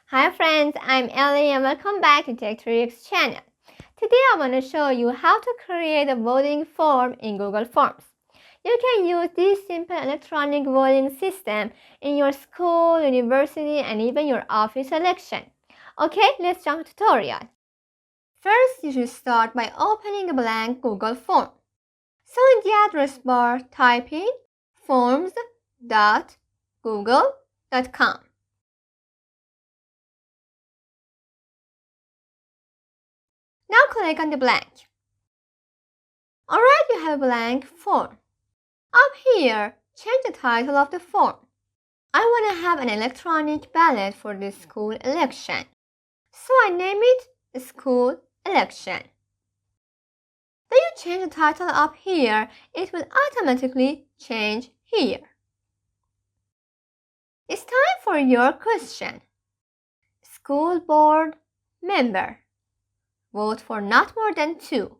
Hi friends, I'm Ellie and welcome back to Tech3X channel. Today I want to show you how to create a voting form in Google Forms. You can use this simple electronic voting system in your school, university, and even your office election. Okay, let's jump to tutorial. First, you should start by opening a blank Google form. So in the address bar, type in forms.google.com. Now click on the blank. Alright, you have a blank form. Up here, change the title of the form. I want to have an electronic ballot for the school election. So I name it School Election. Then you change the title up here, it will automatically change here. It's time for your question. School board member. Vote for not more than 2.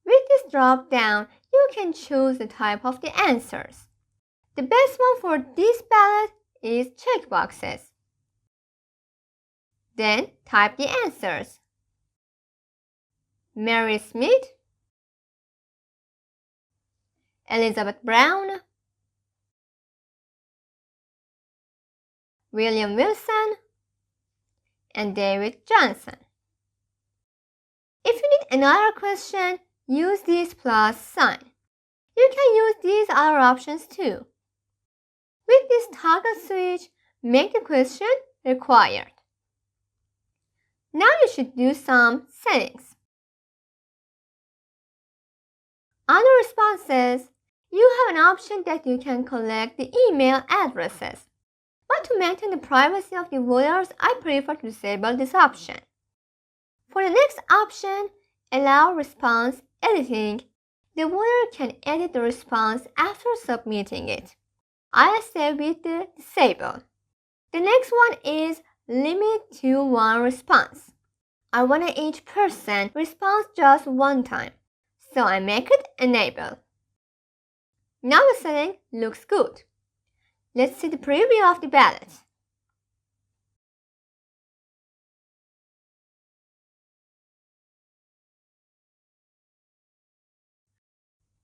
With this drop down, you can choose the type of the answers. The best one for this ballot is checkboxes. Then type the answers. Mary Smith, Elizabeth Brown, William Wilson, and David Johnson. If you need another question, use this plus sign. You can use these other options too. With this toggle switch, make the question required. Now you should do some settings. Under responses, you have an option that you can collect the email addresses. But to maintain the privacy of the voters, I prefer to disable this option. For the next option, allow response editing, the voter can edit the response after submitting it. I'll stay with the disable. The next one is limit to 1 response. I want each person respond just 1 time, so I make it enable. Now the setting looks good. Let's see the preview of the ballot.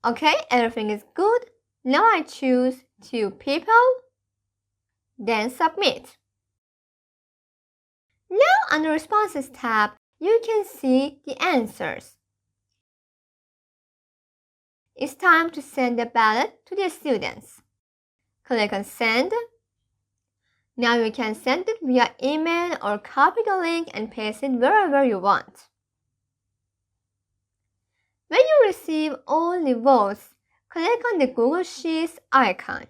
Okay, everything is good. Now I choose 2 people, then submit. Now on the responses tab, you can see the answers. It's time to send the ballot to the students. Click on send. Now you can send it via email or copy the link and paste it wherever you want. When you receive all the votes, click on the Google Sheets icon.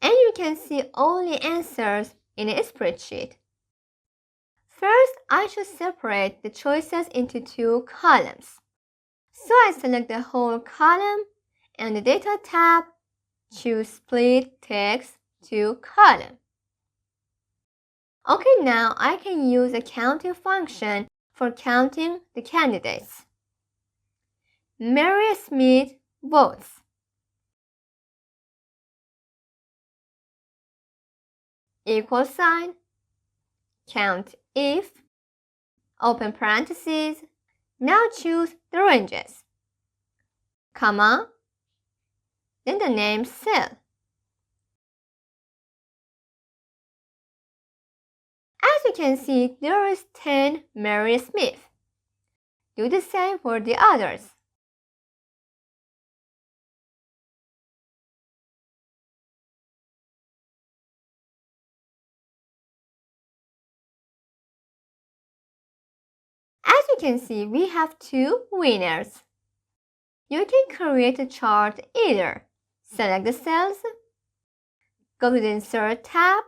And you can see all the answers in a spreadsheet. First, I should separate the choices into 2 columns. So I select the whole column and the Data tab, choose Split Text to Column. Okay, now I can use a counting function for counting the candidates. Mary Smith votes. Equal sign, count if, open parentheses. Now choose the ranges, comma, then the name cell. As you can see, there is 10 Mary Smith. Do the same for the others. As you can see, we have 2 winners. You can create a chart either. Select the cells, go to the Insert tab,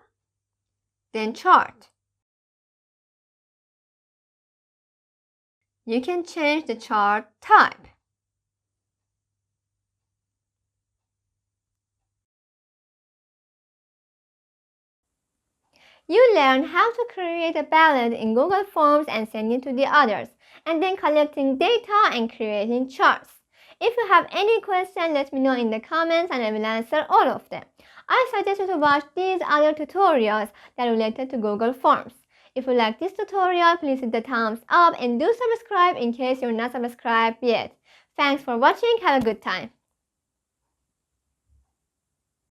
then Chart. You can change the chart type. You learn how to create a ballot in Google Forms and send it to the others, and then collecting data and creating charts. If you have any question, let me know in the comments and I will answer all of them. I suggest you to watch these other tutorials that are related to Google Forms. If you like this tutorial, please hit the thumbs up and do subscribe in case you're not subscribed yet. Thanks for watching. Have a good time.